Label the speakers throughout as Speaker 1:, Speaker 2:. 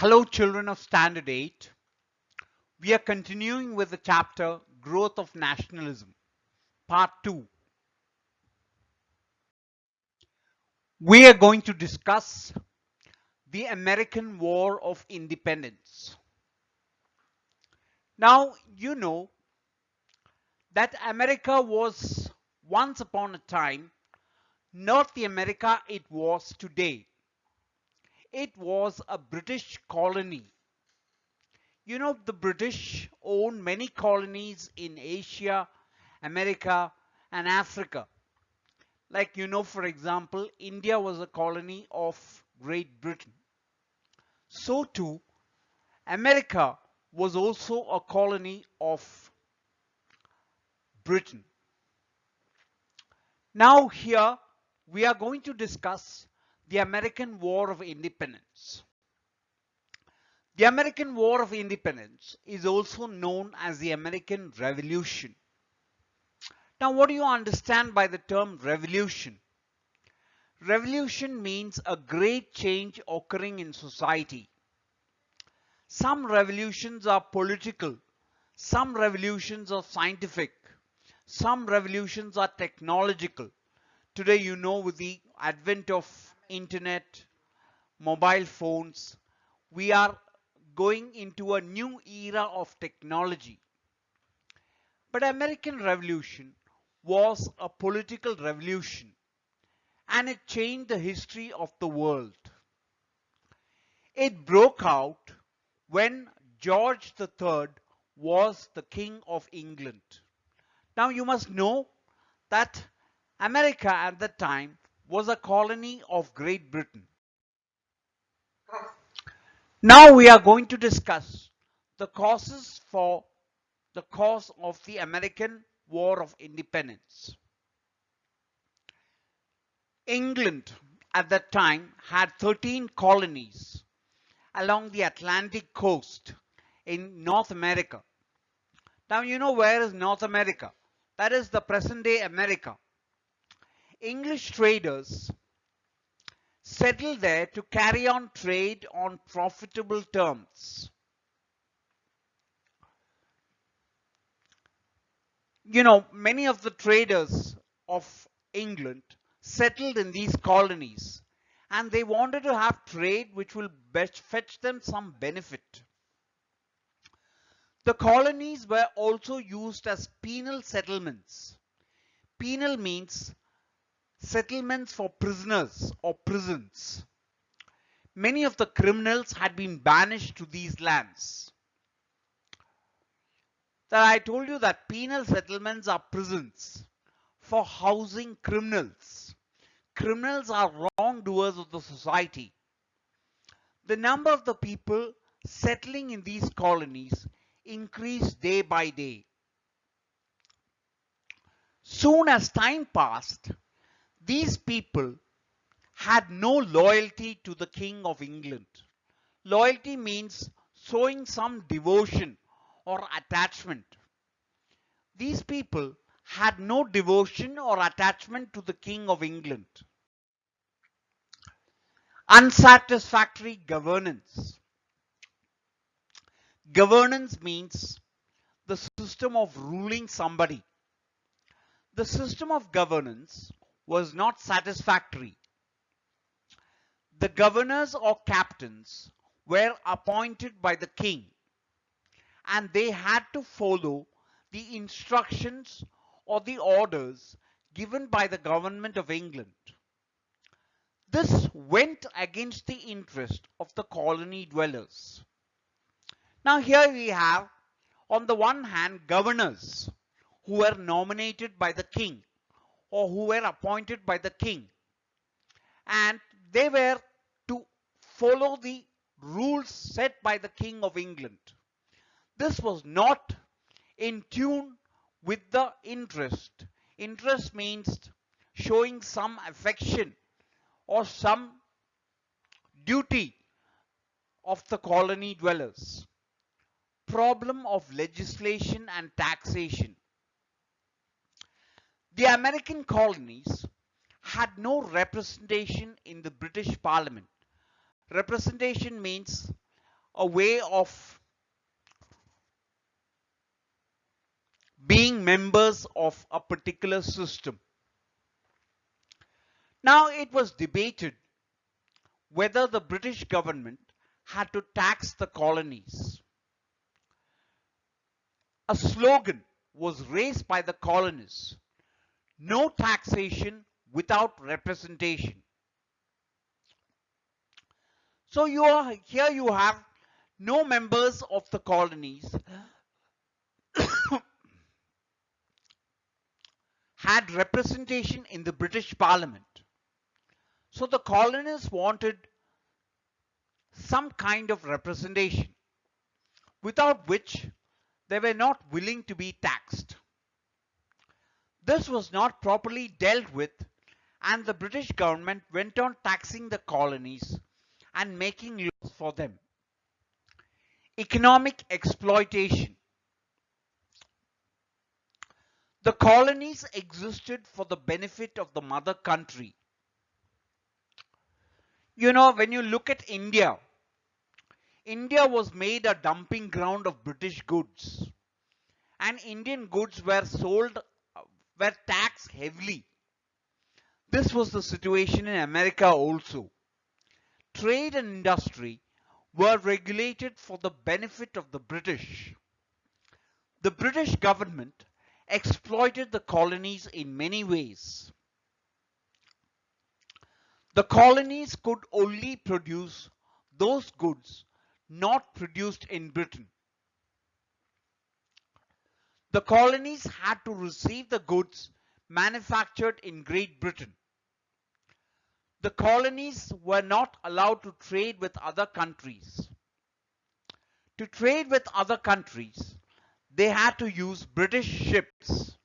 Speaker 1: Hello children of Standard 8. We are continuing with the chapter Growth of Nationalism, Part 2. We are going to discuss the American War of Independence. Now, you know that America was once upon a time not the America it was today. It was a British colony. You know, the British owned many colonies in Asia, America, and Africa. Like, for example, India was a colony of Great Britain. So too, America was also a colony of Britain. Now here, we are going to discuss the American War of Independence. The American War of Independence is also known as the American Revolution. Now, what do you understand by the term revolution? Revolution means a great change occurring in society. Some revolutions are political, some revolutions are scientific, some revolutions are technological. Today, with the advent of internet, mobile phones, we are going into a new era of technology. But American Revolution was a political revolution, and it changed the history of the world. It broke out when George III was the King of England. Now you must know that America at that time was a colony of Great Britain. Now we are going to discuss the causes for the cause of the American War of Independence. England at that time had 13 colonies along the Atlantic coast in North America. Now you know where is North America? That is the present day America. English traders settled there to carry on trade on profitable terms. Many of the traders of England settled in these colonies, and they wanted to have trade which will fetch them some benefit. The colonies were also used as penal settlements. Penal means settlements for prisoners or prisons. Many of the criminals had been banished to these lands. That I told you that penal settlements are prisons for housing criminals. Criminals are wrongdoers of the society. The number of the people settling in these colonies increased day by day. Soon as time passed, these people had no loyalty to the King of England. Loyalty means showing some devotion or attachment. These people had no devotion or attachment to the King of England. Unsatisfactory governance. Governance means the system of ruling somebody. The system of governance was not satisfactory. The governors or captains were appointed by the king, and they had to follow the instructions or the orders given by the government of England. This went against the interest of the colony dwellers. Now here we have, on the one hand, governors who were nominated by the king or who were appointed by the king, and they were to follow the rules set by the King of England. This was not in tune with the interest. Interest means showing some affection or some duty of the colony dwellers. Problem of legislation and taxation. The American colonies had no representation in the British Parliament. Representation means a way of being members of a particular system. Now it was debated whether the British government had to tax the colonies. A slogan was raised by the colonists: no taxation without representation. So here you have no members of the colonies had representation in the British Parliament. So the colonists wanted some kind of representation, without which they were not willing to be taxed. This was not properly dealt with, and the British government went on taxing the colonies and making laws for them. Economic exploitation. The colonies existed for the benefit of the mother country. You know, when you look at India, India was made a dumping ground of British goods, and Indian goods were taxed heavily. This was the situation in America also. Trade and industry were regulated for the benefit of the British. The British government exploited the colonies in many ways. The colonies could only produce those goods not produced in Britain. The colonies had to receive the goods manufactured in Great Britain. The colonies were not allowed to trade with other countries. To trade with other countries, they had to use British ships.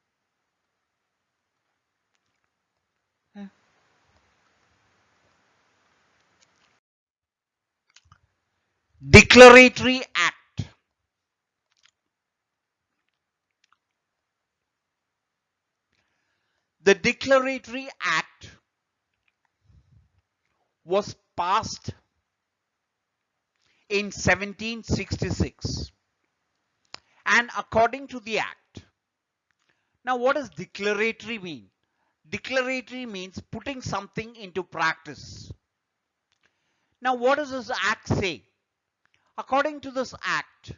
Speaker 1: Declaratory Act. The Declaratory Act was passed in 1766, and according to the Act, now what does declaratory mean? Declaratory means putting something into practice. Now what does this Act say? According to this Act,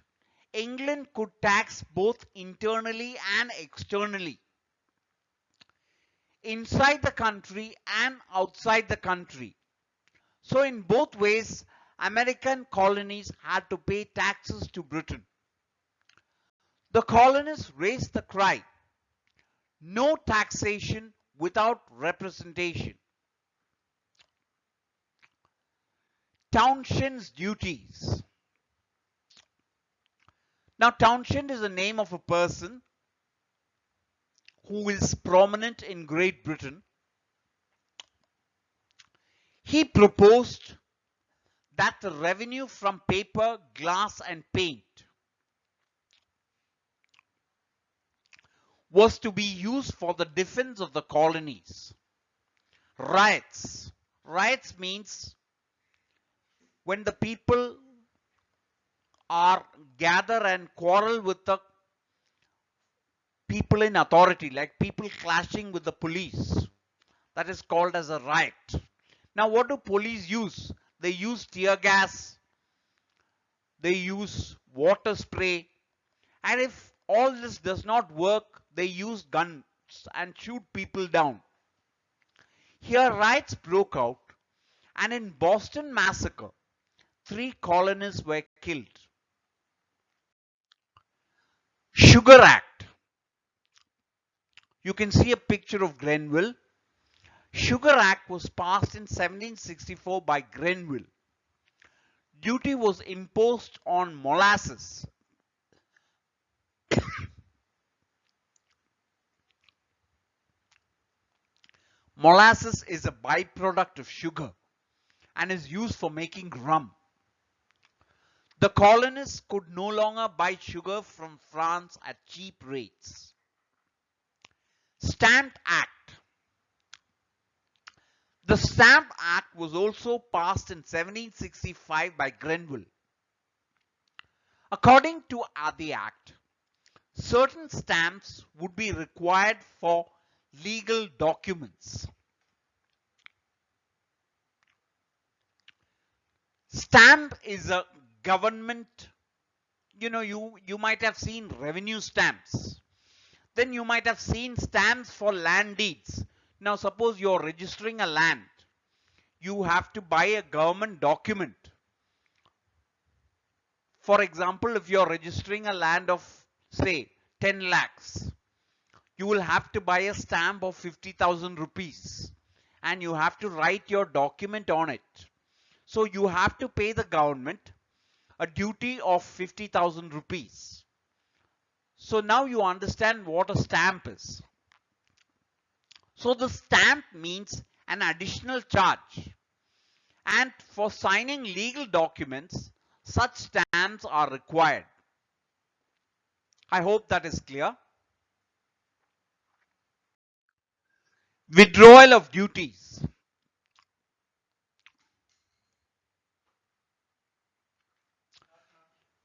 Speaker 1: England could tax both internally and externally, inside the country and outside the country. So in both ways, American colonies had to pay taxes to Britain. The colonists raised the cry: no taxation without representation. Townshend's duties. Now Townshend is the name of a person who is prominent in Great Britain. He proposed that the revenue from paper, glass and paint was to be used for the defense of the colonies. Riots. Riots means when the people are gather and quarrel with the people in authority, like people clashing with the police. That is called as a riot. Now what do police use? They use tear gas, they use water spray, and if all this does not work, they use guns and shoot people down. Here riots broke out, and in Boston Massacre, 3 colonists were killed. Sugar Act. You can see a picture of Grenville. Sugar Act was passed in 1764 by Grenville. Duty was imposed on molasses. Molasses is a byproduct of sugar and is used for making rum. The colonists could no longer buy sugar from France at cheap rates. Stamp Act. The Stamp Act was also passed in 1765 by Grenville. According to the Act, certain stamps would be required for legal documents. Stamp is a government, you might have seen revenue stamps. Then you might have seen stamps for land deeds. Now suppose you're registering a land. You have to buy a government document. For example, if you're registering a land of say 10 lakhs, you will have to buy a stamp of 50,000 rupees and you have to write your document on it. So you have to pay the government a duty of 50,000 rupees. So now you understand what a stamp is. So the stamp means an additional charge. And for signing legal documents, such stamps are required. I hope that is clear. Withdrawal of duties.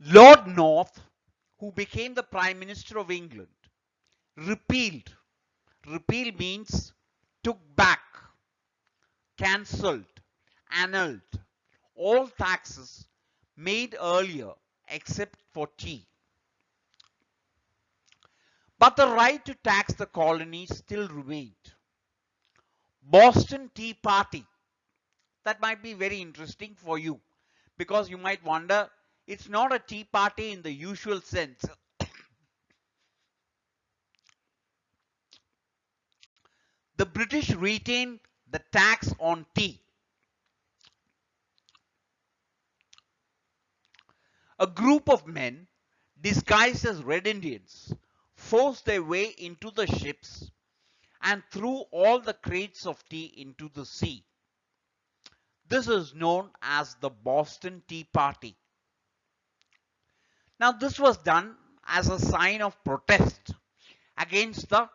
Speaker 1: Lord North, who became the Prime Minister of England, repealed. Repeal means took back, cancelled, annulled all taxes made earlier except for tea. But the right to tax the colonies still remained. Boston Tea Party. That might be very interesting for you because you might wonder, it's not a tea party in the usual sense. The British retained the tax on tea. A group of men disguised as Red Indians forced their way into the ships and threw all the crates of tea into the sea. This is known as the Boston Tea Party. Now this was done as a sign of protest against the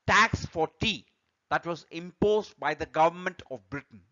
Speaker 1: tax for tea that was imposed by the government of Britain.